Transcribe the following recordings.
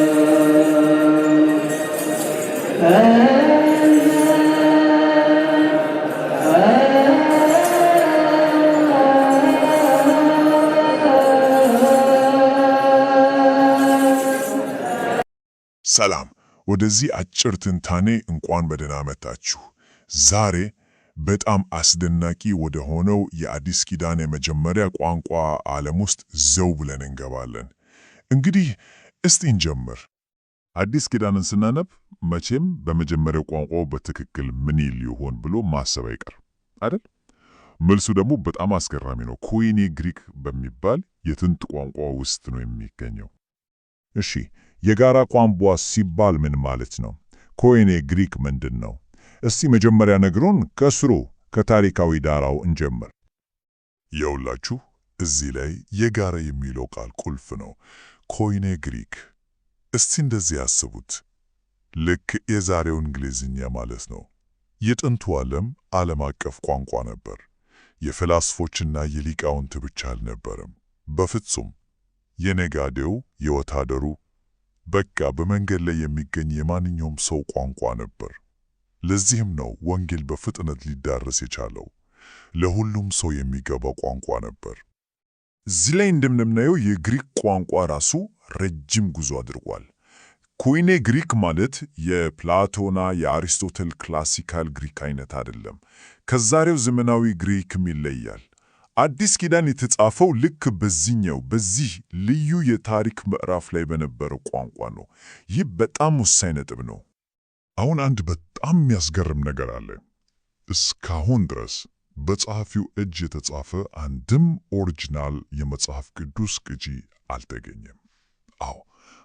ሰላም ወደዚህ አጭር ትንታኔ እንኳን በደህና መጣችሁ። ዛሬ በጣም አስደናቂ ወደ ሆነው የአዲስ ኪዳን የመጀመሪያ ቋንቋ ዓለም ውስጥ ዘው ብለን እንገባለን። እንግዲህ እስቲ እንጀምር። አዲስ ኪዳንን ስናነብ መቼም በመጀመሪያው ቋንቋው በትክክል ምን ይል ይሆን ብሎ ማሰብ አይቀርም አይደል? መልሱ ደግሞ በጣም አስገራሚ ነው። ኮይኔ ግሪክ በሚባል የጥንት ቋንቋ ውስጥ ነው የሚገኘው። እሺ የጋራ ቋንቋ ሲባል ምን ማለት ነው? ኮይኔ ግሪክ ምንድን ነው? እስቲ መጀመሪያ ነግሩን ከስሩ ከታሪካዊ ዳራው እንጀምር። የውላችሁ እዚህ ላይ የጋራ የሚለው ቃል ቁልፍ ነው። ኮይኔ ግሪክ። እስቲ እንደዚህ ያስቡት። ልክ የዛሬው እንግሊዝኛ ማለት ነው። የጥንቱ ዓለም አቀፍ ቋንቋ ነበር። የፈላስፎችና የሊቃውንት ብቻ አልነበረም። በፍጹም የነጋዴው፣ የወታደሩ፣ በቃ በመንገድ ላይ የሚገኝ የማንኛውም ሰው ቋንቋ ነበር። ለዚህም ነው ወንጌል በፍጥነት ሊዳረስ የቻለው። ለሁሉም ሰው የሚገባ ቋንቋ ነበር። እዚህ ላይ እንደምናየው የግሪክ ቋንቋ ራሱ ረጅም ጉዞ አድርጓል። ኮይኔ ግሪክ ማለት የፕላቶና የአሪስቶትል ክላሲካል ግሪክ አይነት አይደለም። ከዛሬው ዘመናዊ ግሪክም ይለያል። አዲስ ኪዳን የተጻፈው ልክ በዚህ ልዩ የታሪክ ምዕራፍ ላይ በነበረው ቋንቋ ነው። ይህ በጣም ወሳኝ ነጥብ ነው። አሁን አንድ በጣም የሚያስገርም ነገር አለ። እስካሁን ድረስ በጸሐፊው እጅ የተጻፈ አንድም ኦሪጂናል የመጽሐፍ ቅዱስ ቅጂ አልተገኘም። አዎ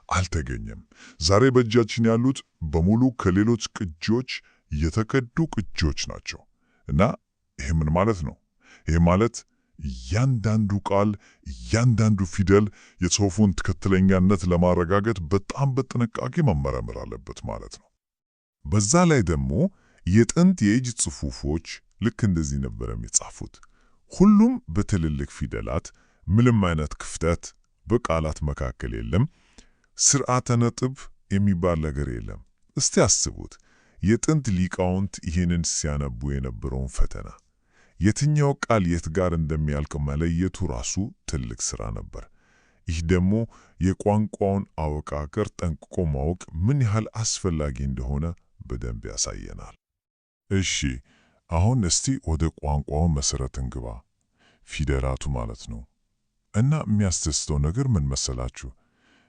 አልተገኘም። ዛሬ በእጃችን ያሉት በሙሉ ከሌሎች ቅጂዎች የተቀዱ ቅጂዎች ናቸው። እና ይሄ ምን ማለት ነው? ይሄ ማለት እያንዳንዱ ቃል፣ እያንዳንዱ ፊደል የጽሑፉን ትክክለኛነት ለማረጋገጥ በጣም በጥንቃቄ መመርመር አለበት ማለት ነው። በዛ ላይ ደግሞ የጥንት የእጅ ጽሑፎች ልክ እንደዚህ ነበር የሚጻፉት። ሁሉም በትልልቅ ፊደላት፣ ምንም አይነት ክፍተት በቃላት መካከል የለም። ስርዓተ ነጥብ የሚባል ነገር የለም። እስቲ አስቡት፣ የጥንት ሊቃውንት ይህንን ሲያነቡ የነበረውን ፈተና። የትኛው ቃል የት ጋር እንደሚያልቅ መለየቱ ራሱ ትልቅ ሥራ ነበር። ይህ ደግሞ የቋንቋውን አወቃቀር ጠንቅቆ ማወቅ ምን ያህል አስፈላጊ እንደሆነ በደንብ ያሳየናል። እሺ አሁን እስቲ ወደ ቋንቋው መሠረት እንግባ። ፊደላቱ ማለት ነው። እና የሚያስደስተው ነገር ምን መሰላችሁ?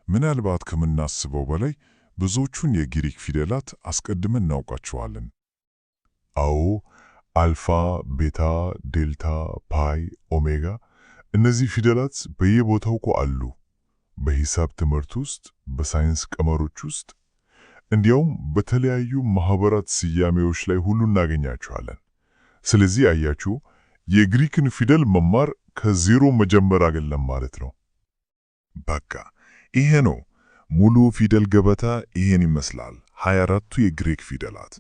ምናልባት ከምናስበው በላይ ብዙዎቹን የግሪክ ፊደላት አስቀድመን እናውቃቸዋለን። አዎ አልፋ፣ ቤታ፣ ዴልታ፣ ፓይ፣ ኦሜጋ፣ እነዚህ ፊደላት በየቦታው እኮ አሉ። በሂሳብ ትምህርት ውስጥ፣ በሳይንስ ቀመሮች ውስጥ፣ እንዲያውም በተለያዩ ማህበራት ስያሜዎች ላይ ሁሉ እናገኛቸዋለን። ስለዚህ አያችሁ፣ የግሪክን ፊደል መማር ከዜሮ መጀመር አይደለም ማለት ነው። በቃ ይሄ ነው ሙሉ ፊደል ገበታ። ይሄን ይመስላል 24ቱ የግሪክ ፊደላት።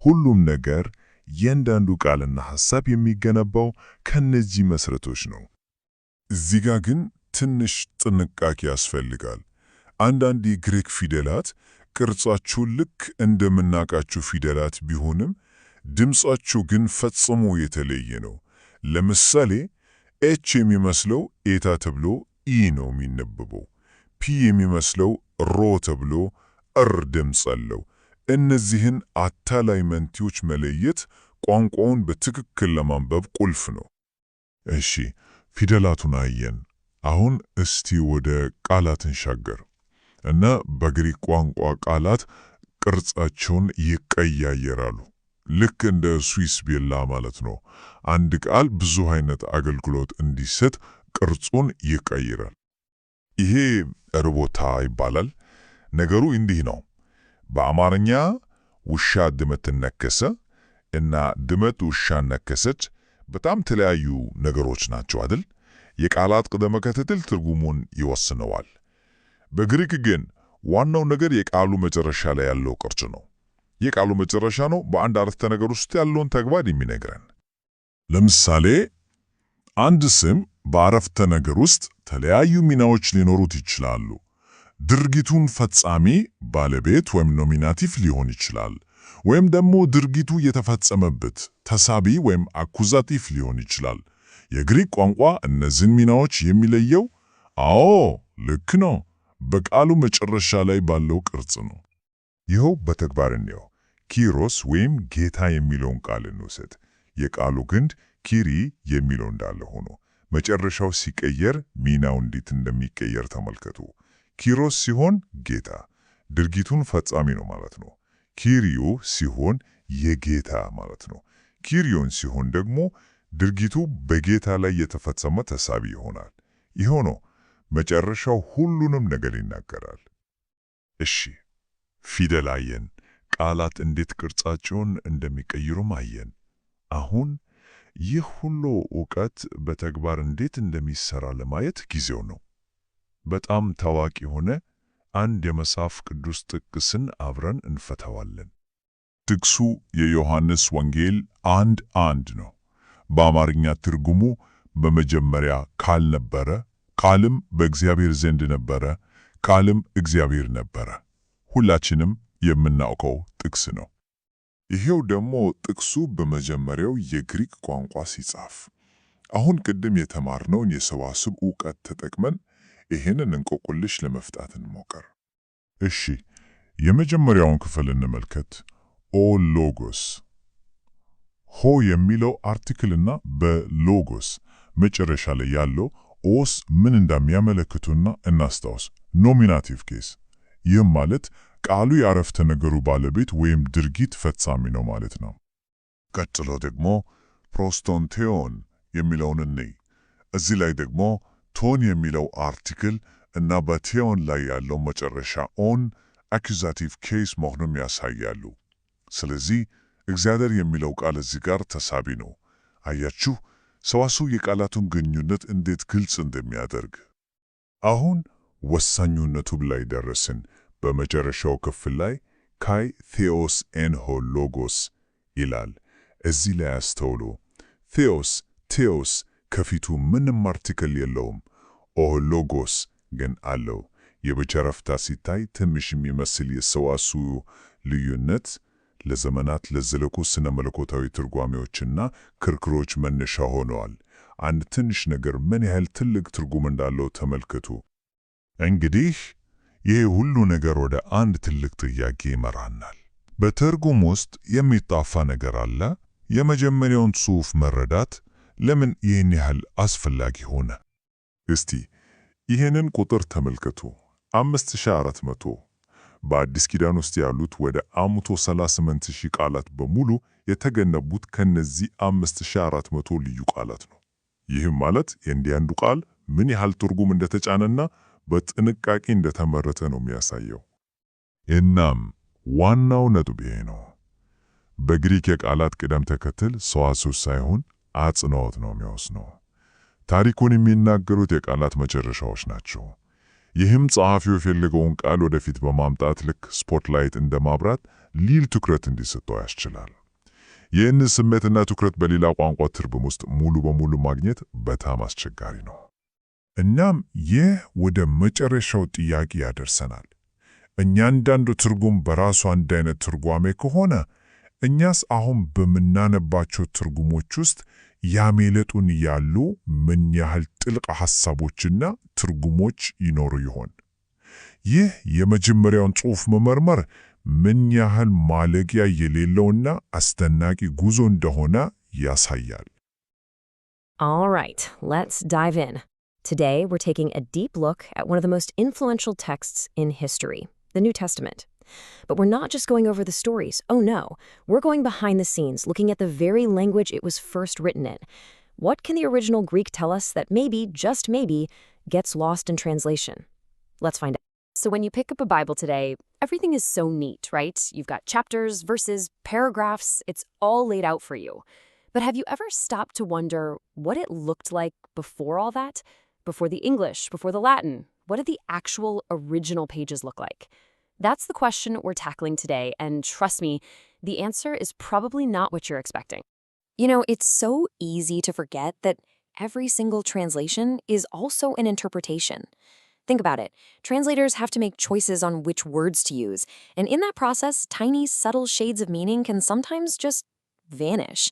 ሁሉም ነገር እያንዳንዱ ቃልና ሐሳብ የሚገነባው ከነዚህ መሠረቶች ነው። እዚህ ጋር ግን ትንሽ ጥንቃቄ ያስፈልጋል። አንዳንድ የግሪክ ፊደላት ቅርጻቸው ልክ እንደምናውቃቸው ፊደላት ቢሆንም ድምጻቸው ግን ፈጽሞ የተለየ ነው። ለምሳሌ ኤች የሚመስለው ኤታ ተብሎ ኢ ነው የሚነበበው። ፒ የሚመስለው ሮ ተብሎ እር ድምፅ አለው። እነዚህን አታላይ መንቲዎች መለየት ቋንቋውን በትክክል ለማንበብ ቁልፍ ነው። እሺ ፊደላቱን አየን። አሁን እስቲ ወደ ቃላት እንሻገር እና በግሪክ ቋንቋ ቃላት ቅርጻቸውን ይቀያየራሉ። ልክ እንደ ስዊስ ቤላ ማለት ነው። አንድ ቃል ብዙ አይነት አገልግሎት እንዲሰጥ ቅርጹን ይቀይራል። ይሄ እርቦታ ይባላል። ነገሩ እንዲህ ነው። በአማርኛ ውሻ ድመትን ነከሰ እና ድመት ውሻን ነከሰች በጣም ተለያዩ ነገሮች ናቸው አይደል? የቃላት ቅደም ተከተል ትርጉሙን ይወስነዋል። በግሪክ ግን ዋናው ነገር የቃሉ መጨረሻ ላይ ያለው ቅርጽ ነው። የቃሉ መጨረሻ ነው በአንድ አረፍተ ነገር ውስጥ ያለውን ተግባር የሚነግረን። ለምሳሌ አንድ ስም በአረፍተ ነገር ውስጥ ተለያዩ ሚናዎች ሊኖሩት ይችላሉ። ድርጊቱን ፈጻሚ ባለቤት ወይም ኖሚናቲቭ ሊሆን ይችላል። ወይም ደግሞ ድርጊቱ የተፈጸመበት ተሳቢ ወይም አኩዛቲቭ ሊሆን ይችላል። የግሪክ ቋንቋ እነዚህን ሚናዎች የሚለየው ልክ ነው፣ በቃሉ መጨረሻ ላይ ባለው ቅርጽ ነው። ይኸው በተግባር እንየው። ኪሮስ ወይም ጌታ የሚለውን ቃል እንውሰድ። የቃሉ ግንድ ኪሪ የሚለው እንዳለ ሆኖ መጨረሻው ሲቀየር ሚናው እንዴት እንደሚቀየር ተመልከቱ። ኪሮስ ሲሆን ጌታ ድርጊቱን ፈጻሚ ነው ማለት ነው። ኪሪዮ ሲሆን የጌታ ማለት ነው። ኪሪዮን ሲሆን ደግሞ ድርጊቱ በጌታ ላይ የተፈጸመ ተሳቢ ይሆናል። ይኸው ነው። መጨረሻው ሁሉንም ነገር ይናገራል። እሺ፣ ፊደል አየን። ቃላት እንዴት ቅርጻቸውን እንደሚቀይሩም አየን። አሁን ይህ ሁሉ ዕውቀት በተግባር እንዴት እንደሚሰራ ለማየት ጊዜው ነው። በጣም ታዋቂ የሆነ አንድ የመጽሐፍ ቅዱስ ጥቅስን አብረን እንፈታዋለን። ጥቅሱ የዮሐንስ ወንጌል 1:1 ነው። በአማርኛ ትርጉሙ በመጀመሪያ ቃል ነበረ፣ ቃልም በእግዚአብሔር ዘንድ ነበረ፣ ቃልም እግዚአብሔር ነበረ። ሁላችንም የምናውቀው ጥቅስ ነው። ይሄው ደግሞ ጥቅሱ በመጀመሪያው የግሪክ ቋንቋ ሲጻፍ። አሁን ቅድም የተማርነውን የሰዋስው ዕውቀት ተጠቅመን ይህንን እንቆቅልሽ ለመፍታት እንሞክር። እሺ፣ የመጀመሪያውን ክፍል እንመልከት። ኦ ሎጎስ። ሆ የሚለው አርቲክልና በሎጎስ መጨረሻ ላይ ያለው ኦስ ምን እንደሚያመለክቱና እናስታውስ። ኖሚናቲቭ ኬስ። ይህም ማለት ቃሉ የአረፍተ ነገሩ ባለቤት ወይም ድርጊት ፈጻሚ ነው ማለት ነው። ቀጥሎ ደግሞ ፕሮስቶንቴዮን የሚለውን እንይ። እዚህ ላይ ደግሞ ቶን የሚለው አርቲክል እና በቴዮን ላይ ያለው መጨረሻ ኦን አኩዛቲቭ ኬስ መሆኑን ያሳያሉ። ስለዚህ እግዚአብሔር የሚለው ቃል እዚህ ጋር ተሳቢ ነው። አያችሁ ሰዋስው የቃላቱን ግንኙነት እንዴት ግልጽ እንደሚያደርግ። አሁን ወሳኙነቱ ላይ ደረስን። በመጨረሻው ክፍል ላይ ካይ ቴዎስ ኤንሆ ሎጎስ ይላል። እዚህ ላይ አስተውሉ። ቴዎስ ከፊቱ ምንም አርቲክል የለውም። ኦ ሎጎስ ግን አለው። የበጨረፍታ ሲታይ ትንሽ የሚመስል የሰዋስው ልዩነት ለዘመናት ለዘለቁ ስነ መለኮታዊ ትርጓሜዎችና ክርክሮች መነሻ ሆነዋል። አንድ ትንሽ ነገር ምን ያህል ትልቅ ትርጉም እንዳለው ተመልከቱ። እንግዲህ ይህ ሁሉ ነገር ወደ አንድ ትልቅ ጥያቄ ይመራናል። በትርጉም ውስጥ የሚጣፋ ነገር አለ። የመጀመሪያውን ጽሑፍ መረዳት ለምን ይህን ያህል አስፈላጊ ሆነ? እስቲ ይህንን ቁጥር ተመልከቱ። 5400 በአዲስ ኪዳን ውስጥ ያሉት ወደ 138,000 ቃላት በሙሉ የተገነቡት ከነዚህ 5400 ልዩ ቃላት ነው። ይህም ማለት የእያንዳንዱ ቃል ምን ያህል ትርጉም እንደተጫነና በጥንቃቄ እንደተመረተ ነው የሚያሳየው። እናም ዋናው ነጥብ ይሄ ነው። በግሪክ የቃላት ቅደም ተከተል ሰዋስው ሳይሆን አጽንዖት ነው የሚወስነው። ታሪኩን የሚናገሩት የቃላት መጨረሻዎች ናቸው። ይህም ጸሐፊው የፈለገውን ቃል ወደፊት በማምጣት ልክ ስፖትላይት እንደማብራት ሊል ትኩረት እንዲሰጠው ያስችላል። ይህን ስሜትና ትኩረት በሌላ ቋንቋ ትርጉም ውስጥ ሙሉ በሙሉ ማግኘት በጣም አስቸጋሪ ነው። እናም ይህ ወደ መጨረሻው ጥያቄ ያደርሰናል። እያንዳንዱ ትርጉም በራሱ አንድ አይነት ትርጓሜ ከሆነ እኛስ አሁን በምናነባቸው ትርጉሞች ውስጥ ያመለጡን ያሉ ምን ያህል ጥልቅ ሐሳቦችና ትርጉሞች ይኖሩ ይሆን? ይህ የመጀመሪያውን ጽሑፍ መመርመር ምን ያህል ማለቂያ የሌለውና አስደናቂ ጉዞ እንደሆነ ያሳያል። All right, let's dive in. Today we're taking a deep look at one of the most influential texts in history, the New Testament. But we're not just going over the stories. Oh no, we're going behind the scenes, looking at the very language it was first written in. What can the original Greek tell us that maybe, just maybe, gets lost in translation? Let's find out. So when you pick up a Bible today, everything is so neat, right? You've got chapters, verses, paragraphs, it's all laid out for you. But have you ever stopped to wonder what it looked like before all that? Before the English, before the Latin? What did the actual original pages look like? That's the question we're tackling today, and trust me, the answer is probably not what you're expecting. You know, it's so easy to forget that every single translation is also an interpretation. Think about it. Translators have to make choices on which words to use, and in that process, tiny, subtle shades of meaning can sometimes just vanish.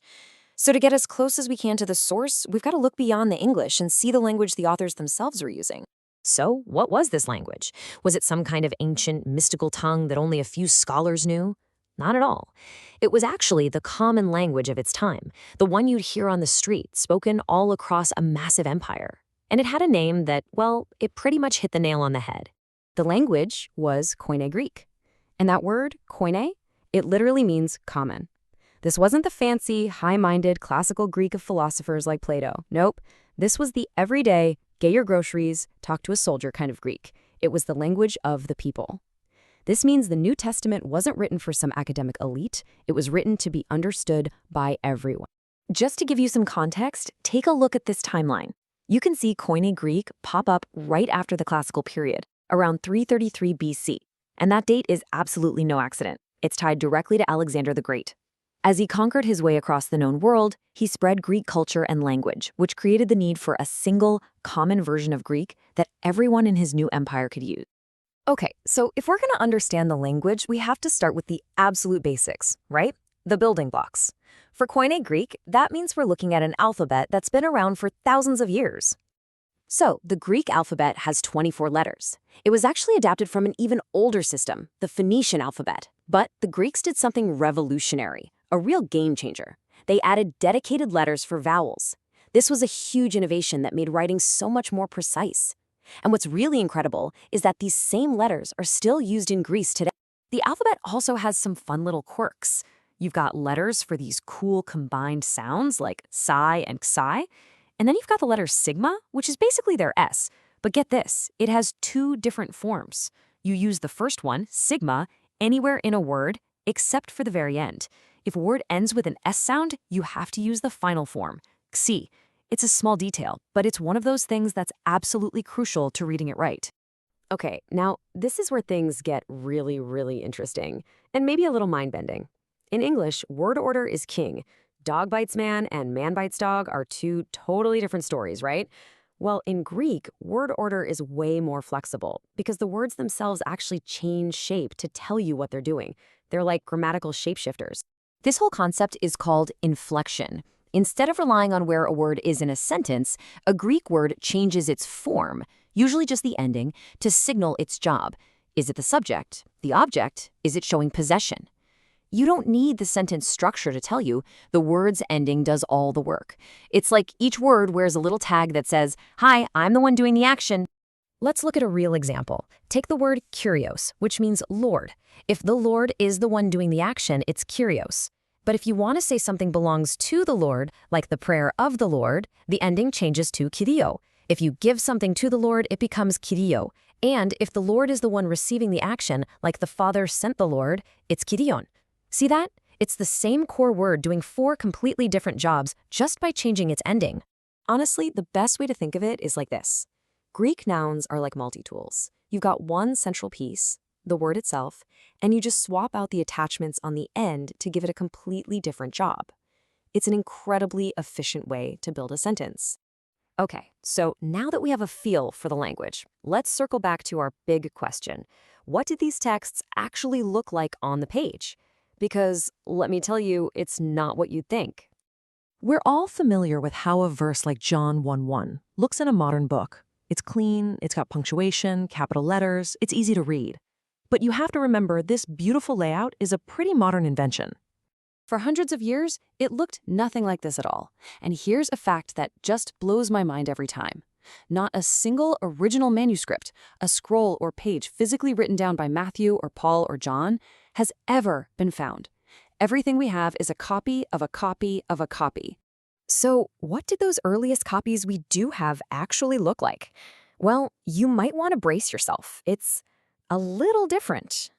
So to get as close as we can to the source, we've got to look beyond the English and see the language the authors themselves were using. So, what was this language? Was it some kind of ancient, mystical tongue that only a few scholars knew? Not at all. It was actually the common language of its time, the one you'd hear on the street, spoken all across a massive empire. And it had a name that, well, it pretty much hit the nail on the head. The language was Koine Greek. And that word, koine, it literally means common. This wasn't the fancy, high-minded classical Greek of philosophers like Plato. Nope. This was the everyday, get your groceries, talk to a soldier kind of Greek. It was the language of the people. This means the New Testament wasn't written for some academic elite. It was written to be understood by everyone. Just to give you some context, take a look at this timeline. You can see Koine Greek pop up right after the classical period, around 333 BC. And that date is absolutely no accident. It's tied directly to Alexander the Great. As he conquered his way across the known world, he spread Greek culture and language, which created the need for a single, common version of Greek that everyone in his new empire could use. Okay, so if we're going to understand the language, we have to start with the absolute basics, right? The building blocks. For Koine Greek, that means we're looking at an alphabet that's been around for thousands of years. So, the Greek alphabet has 24 letters. It was actually adapted from an even older system, the Phoenician alphabet. But the Greeks did something revolutionary, a real game changer. They added dedicated letters for vowels. This was a huge innovation that made writing so much more precise. And what's really incredible is that these same letters are still used in Greece today. The alphabet also has some fun little quirks. You've got letters for these cool combined sounds like psi and xi, and then you've got the letter sigma, which is basically their S. But get this, it has two different forms. You use the first one, sigma, anywhere in a word, except for the very end. If a word ends with an S sound, you have to use the final form, xi. It's a small detail, but it's one of those things that's absolutely crucial to reading it right. Okay, now this is where things get really, really interesting, and maybe a little mind-bending. In English, word order is king. Dog bites man and man bites dog are two totally different stories, right? Well, in Greek, word order is way more flexible because the words themselves actually change shape to tell you what they're doing. They're like grammatical shapeshifters. This whole concept is called inflection. Instead of relying on where a word is in a sentence, a Greek word changes its form, usually just the ending, to signal its job. Is it the subject? The object? Is it showing possession? You don't need the sentence structure to tell you. The word's ending does all the work. It's like each word wears a little tag that says, "Hi, I'm the one doing the action." Let's look at a real example. Take the word Kyrios, which means Lord. If the Lord is the one doing the action, it's Kyrios. But if you want to say something belongs to the Lord, like the prayer of the Lord, the ending changes to Kyrio. If you give something to the Lord, it becomes Kyrio. And if the Lord is the one receiving the action, like the Father sent the Lord, it's Kyrion. See that? It's the same core word doing four completely different jobs just by changing its ending. Honestly, the best way to think of it is like this. Greek nouns are like multi-tools. You've got one central piece, the word itself, and you just swap out the attachments on the end to give it a completely different job. It's an incredibly efficient way to build a sentence. Okay, so now that we have a feel for the language, let's circle back to our big question. What did these texts actually look like on the page? Because, let me tell you, it's not what you'd think. We're all familiar with how a verse like John 1:1 looks in a modern book. It's clean, it's got punctuation, capital letters, it's easy to read. But you have to remember this beautiful layout is a pretty modern invention. For hundreds of years, it looked nothing like this at all. And here's a fact that just blows my mind every time. Not a single original manuscript, a scroll or page physically written down by Matthew or Paul or John, has ever been found. Everything we have is a copy of a copy of a copy. So, what did those earliest copies we do have actually look like? Well, you might want to brace yourself. It's a little different.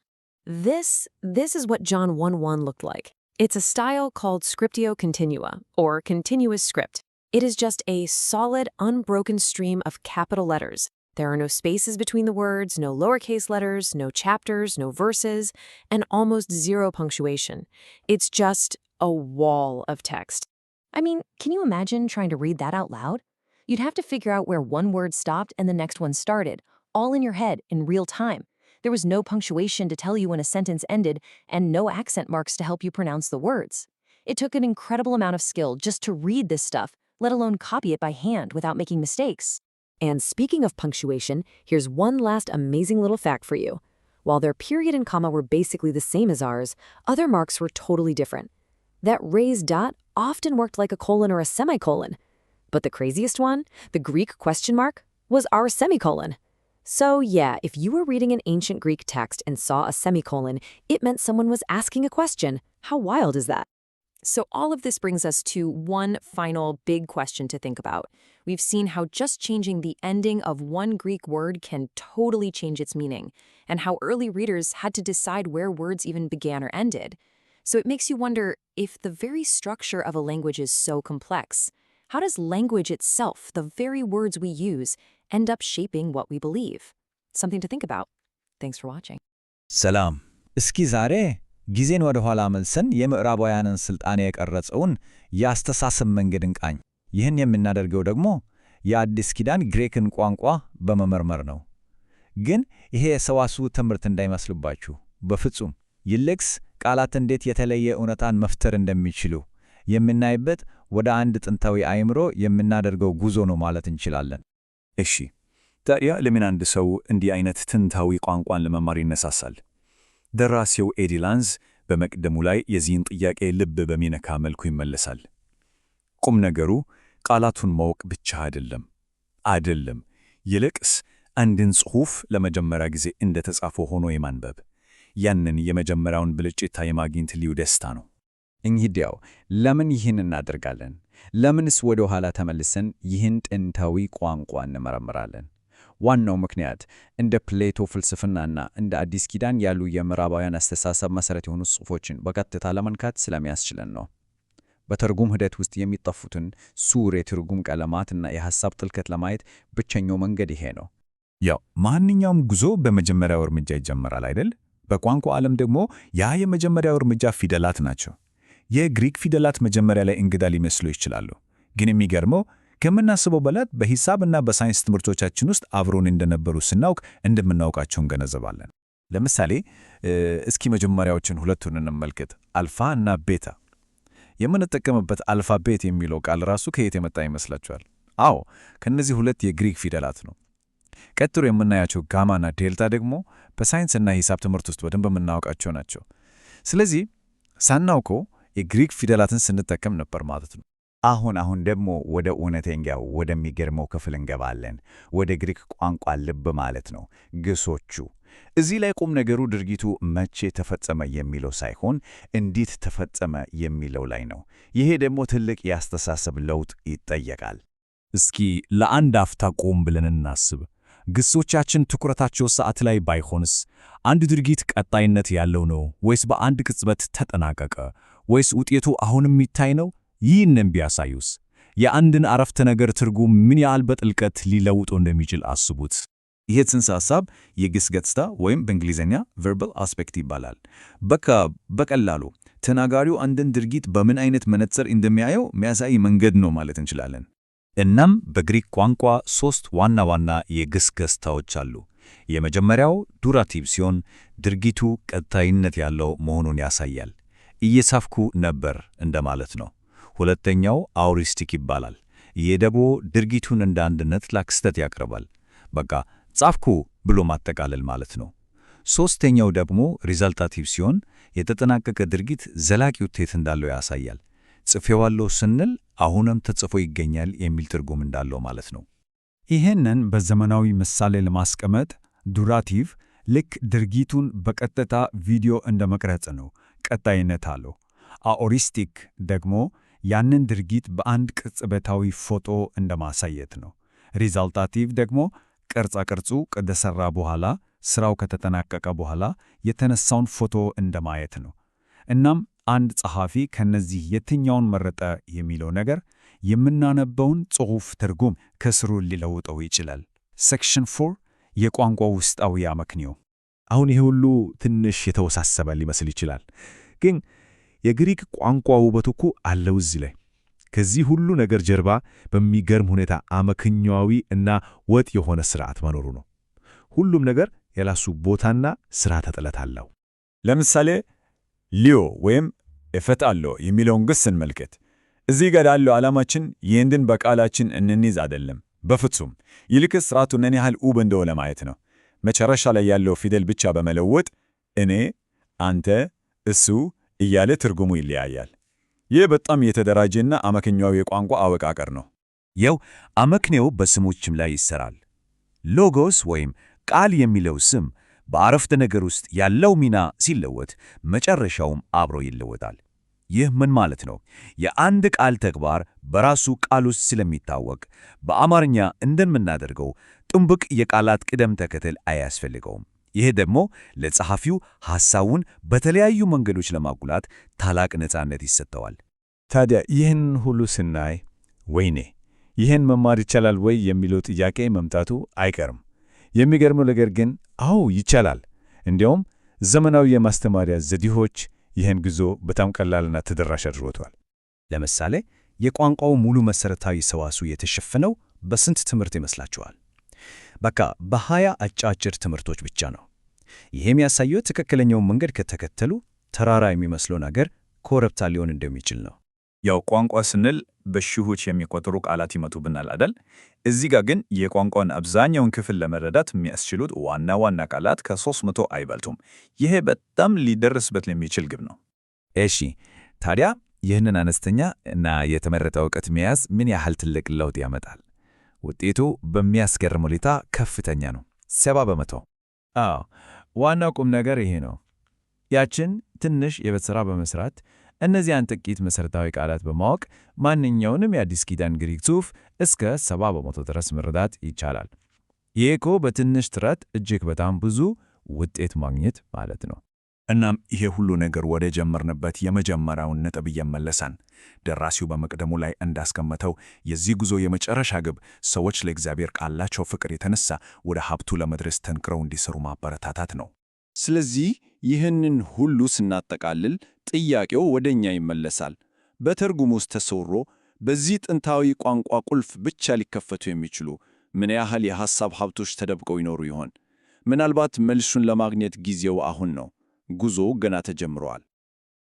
This is what John 1:1 looked like. It's a style called scriptio continua, or continuous script. It is just a solid, unbroken stream of capital letters. There are no spaces between the words, no lowercase letters, no chapters, no verses, and almost zero punctuation. It's just a wall of text. I mean, can you imagine trying to read that out loud? You'd have to figure out where one word stopped and the next one started, all in your head in real time. There was no punctuation to tell you when a sentence ended and no accent marks to help you pronounce the words. It took an incredible amount of skill just to read this stuff, let alone copy it by hand without making mistakes. And speaking of punctuation, here's one last amazing little fact for you. While their period and comma were basically the same as ours, other marks were totally different. That raised dot often worked like a colon or a semicolon. But the craziest one, the Greek question mark, was our semicolon. So yeah, if you were reading an ancient Greek text and saw a semicolon, it meant someone was asking a question. How wild is that? So all of this brings us to one final big question to think about. We've seen how just changing the ending of one Greek word can totally change its meaning, and how early readers had to decide where words even began or ended. So it makes you wonder, if the very structure of a language is so complex, how does language itself, the very words we use, end up shaping what we believe? Something to think about. Thanks for watching. ሰላም እስኪ ዛሬ ጊዜን ወደ ኋላ መልሰን የምዕራባውያንን ስልጣኔ የቀረጸውን የአስተሳሰብ መንገድ እንቃኝ። ይህን የምናደርገው ደግሞ የአዲስ ኪዳን ግሪክን ቋንቋ በመመርመር ነው። ግን ይሄ የሰዋስው ትምህርት እንዳይመስልባችሁ፣ በፍጹም። ይልቅስ ቃላት እንዴት የተለየ እውነታን መፍጠር እንደሚችሉ የምናይበት ወደ አንድ ጥንታዊ አእምሮ የምናደርገው ጉዞ ነው ማለት እንችላለን። እሺ፣ ታዲያ ለምን አንድ ሰው እንዲህ አይነት ጥንታዊ ቋንቋን ለመማር ይነሳሳል? ደራሲው ኤዲ ላንዝ በመቅደሙ ላይ የዚህን ጥያቄ ልብ በሚነካ መልኩ ይመለሳል። ቁም ነገሩ ቃላቱን ማወቅ ብቻ አይደለም፣ ይልቅስ አንድን ጽሑፍ ለመጀመሪያ ጊዜ እንደተጻፈው ሆኖ የማንበብ ያንን የመጀመሪያውን ብልጭታ የማግኘት ልዩ ደስታ ነው። እንግዲያው ለምን ይህን እናደርጋለን? ለምንስ ወደ ኋላ ተመልሰን ይህን ጥንታዊ ቋንቋ እንመረምራለን? ዋናው ምክንያት እንደ ፕሌቶ ፍልስፍናና እንደ አዲስ ኪዳን ያሉ የምዕራባውያን አስተሳሰብ መሰረት የሆኑ ጽሑፎችን በቀጥታ ለመንካት ስለሚያስችለን ነው። በትርጉም ሂደት ውስጥ የሚጠፉትን ሱር የትርጉም ቀለማትና የሐሳብ ጥልቀት ለማየት ብቸኛው መንገድ ይሄ ነው። ያው ማንኛውም ጉዞ በመጀመሪያው እርምጃ ይጀምራል አይደል? በቋንቋ ዓለም ደግሞ ያ የመጀመሪያው እርምጃ ፊደላት ናቸው። የግሪክ ፊደላት መጀመሪያ ላይ እንግዳ ሊመስሉ ይችላሉ። ግን የሚገርመው ከምናስበው በላይ በሂሳብና በሳይንስ ትምህርቶቻችን ውስጥ አብሮን እንደነበሩ ስናውቅ እንደምናውቃቸው እንገነዘባለን። ለምሳሌ እስኪ መጀመሪያዎችን ሁለቱን እንመልከት፣ አልፋ እና ቤታ። የምንጠቀምበት አልፋቤት የሚለው ቃል ራሱ ከየት የመጣ ይመስላችኋል? አዎ ከነዚህ ሁለት የግሪክ ፊደላት ነው። ቀጥሎ የምናያቸው ጋማና ዴልታ ደግሞ በሳይንስና ሂሳብ ትምህርት ውስጥ በደንብ የምናውቃቸው ናቸው። ስለዚህ ሳናውቀው የግሪክ ፊደላትን ስንጠቀም ነበር ማለት ነው። አሁን ደግሞ ወደ እውነተኛው ወደሚገርመው ክፍል እንገባለን። ወደ ግሪክ ቋንቋ ልብ ማለት ነው፣ ግሶቹ። እዚህ ላይ ቁም ነገሩ ድርጊቱ መቼ ተፈጸመ የሚለው ሳይሆን እንዴት ተፈጸመ የሚለው ላይ ነው። ይሄ ደግሞ ትልቅ የአስተሳሰብ ለውጥ ይጠየቃል። እስኪ ለአንድ አፍታ ቆም ብለን እናስብ። ግሶቻችን ትኩረታቸው ሰዓት ላይ ባይሆንስ? አንድ ድርጊት ቀጣይነት ያለው ነው ወይስ በአንድ ቅጽበት ተጠናቀቀ? ወይስ ውጤቱ አሁንም የሚታይ ነው? ይህንን ቢያሳዩስ? የአንድን አረፍተ ነገር ትርጉም ምን ያህል በጥልቀት ሊለውጠው እንደሚችል አስቡት። ይህ ጽንሰ ሐሳብ የግስ ገጽታ ወይም በእንግሊዝኛ ቨርባል አስፔክት ይባላል። በቀላሉ ተናጋሪው አንድን ድርጊት በምን አይነት መነጽር እንደሚያየው የሚያሳይ መንገድ ነው ማለት እንችላለን። እናም በግሪክ ቋንቋ 3 ዋና ዋና የግስ ገጽታዎች አሉ። የመጀመሪያው ዱራቲቭ ሲሆን ድርጊቱ ቀጣይነት ያለው መሆኑን ያሳያል። እየጻፍኩ ነበር እንደማለት ነው። ሁለተኛው አውሪስቲክ ይባላል። ይህ ደግሞ ድርጊቱን እንደ አንድነት ለክስተት ያቀርባል። በቃ ጻፍኩ ብሎ ማጠቃለል ማለት ነው። ሶስተኛው ደግሞ ሪዛልታቲቭ ሲሆን የተጠናቀቀ ድርጊት ዘላቂ ውጤት እንዳለው ያሳያል። ጽፌዋለሁ ስንል አሁንም ተጽፎ ይገኛል የሚል ትርጉም እንዳለው ማለት ነው። ይህንን በዘመናዊ ምሳሌ ለማስቀመጥ ዱራቲቭ ልክ ድርጊቱን በቀጥታ ቪዲዮ እንደ መቅረጽ ነው፣ ቀጣይነት አለው። አኦሪስቲክ ደግሞ ያንን ድርጊት በአንድ ቅጽበታዊ ፎቶ እንደ ማሳየት ነው። ሪዛልታቲቭ ደግሞ ቅርጻ ቅርጹ ከተሰራ በኋላ ስራው ከተጠናቀቀ በኋላ የተነሳውን ፎቶ እንደ ማየት ነው። እናም አንድ ጸሐፊ ከነዚህ የትኛውን መረጠ የሚለው ነገር የምናነበውን ጽሑፍ ትርጉም ከስሩ ሊለውጠው ይችላል። ሴክሽን 4 የቋንቋ ውስጣዊ አመክንዮ። አሁን ይህ ሁሉ ትንሽ የተወሳሰበ ሊመስል ይችላል፣ ግን የግሪክ ቋንቋ ውበቱ እኮ አለው እዚህ ላይ። ከዚህ ሁሉ ነገር ጀርባ በሚገርም ሁኔታ አመክንዮአዊ እና ወጥ የሆነ ስርዓት መኖሩ ነው። ሁሉም ነገር የራሱ ቦታና ስራ ተጥለት አለው። ለምሳሌ ሊዮ ወይም እፈታለሁ የሚለውን ግስ እንመልከት። እዚህ ጋር ያለው ዓላማችን ይህንን በቃላችን እንንይዝ አይደለም፣ በፍጹም። ይልቅስ ስርዓቱ ምን ያህል ውብ እንደሆነ ማየት ነው። መጨረሻ ላይ ያለው ፊደል ብቻ በመለወጥ እኔ፣ አንተ፣ እሱ እያለ ትርጉሙ ይለያያል። ይህ በጣም የተደራጀና አመክንዮአዊ የቋንቋ አወቃቀር ነው። ያው አመክንዮው በስሞችም ላይ ይሰራል። ሎጎስ ወይም ቃል የሚለው ስም በአረፍተ ነገር ውስጥ ያለው ሚና ሲለወጥ መጨረሻውም አብሮ ይለወጣል። ይህ ምን ማለት ነው? የአንድ ቃል ተግባር በራሱ ቃል ውስጥ ስለሚታወቅ በአማርኛ እንደምናደርገው ጥንብቅ የቃላት ቅደም ተከተል አያስፈልገውም። ይህ ደግሞ ለጸሐፊው ሐሳቡን በተለያዩ መንገዶች ለማጉላት ታላቅ ነፃነት ይሰጠዋል። ታዲያ ይህን ሁሉ ስናይ ወይኔ ይህን መማር ይቻላል ወይ የሚለው ጥያቄ መምጣቱ አይቀርም። የሚገርመው ነገር ግን አዎ ይቻላል። እንዲያውም ዘመናዊ የማስተማሪያ ዘዴዎች ይህን ጉዞ በጣም ቀላልና ተደራሽ አድርጎታል። ለምሳሌ የቋንቋው ሙሉ መሠረታዊ ሰዋስው የተሸፈነው በስንት ትምህርት ይመስላችኋል? በቃ በ20 አጫጭር ትምህርቶች ብቻ ነው። ይህ የሚያሳየው ትክክለኛውን መንገድ ከተከተሉ ተራራ የሚመስለው ነገር ኮረብታ ሊሆን እንደሚችል ነው። ያው ቋንቋ ስንል በሺዎች የሚቆጠሩ ቃላት ይመጡብናል አይደል? እዚህ ጋር ግን የቋንቋውን አብዛኛውን ክፍል ለመረዳት የሚያስችሉት ዋና ዋና ቃላት ከ300 አይበልጡም። ይሄ በጣም ሊደርስበት የሚችል ግብ ነው። እሺ፣ ታዲያ ይህንን አነስተኛ እና የተመረጠ እውቀት መያዝ ምን ያህል ትልቅ ለውጥ ያመጣል? ውጤቱ በሚያስገርም ሁኔታ ከፍተኛ ነው፣ 70%። አዎ፣ ዋናው ቁም ነገር ይሄ ነው። ያችን ትንሽ የቤት ሥራ በመስራት እነዚያን ጥቂት መሠረታዊ ቃላት በማወቅ ማንኛውንም የአዲስ ኪዳን ግሪክ ጽሑፍ እስከ 70% ድረስ መረዳት ይቻላል። ይህ እኮ በትንሽ ጥረት እጅግ በጣም ብዙ ውጤት ማግኘት ማለት ነው። እናም ይሄ ሁሉ ነገር ወደ ጀመርንበት የመጀመሪያውን ነጥብ ይመለሳል። ደራሲው በመቅደሙ ላይ እንዳስቀመጠው የዚህ ጉዞ የመጨረሻ ግብ ሰዎች ለእግዚአብሔር ካላቸው ፍቅር የተነሳ ወደ ሀብቱ ለመድረስ ጠንክረው እንዲሰሩ ማበረታታት ነው። ስለዚህ ይህንን ሁሉ ስናጠቃልል ጥያቄው ወደኛ ይመለሳል። በትርጉም ውስጥ ተሰውሮ በዚህ ጥንታዊ ቋንቋ ቁልፍ ብቻ ሊከፈቱ የሚችሉ ምን ያህል የሐሳብ ሀብቶች ተደብቀው ይኖሩ ይሆን? ምናልባት መልሱን ለማግኘት ጊዜው አሁን ነው። ጉዞው ገና ተጀምሯል።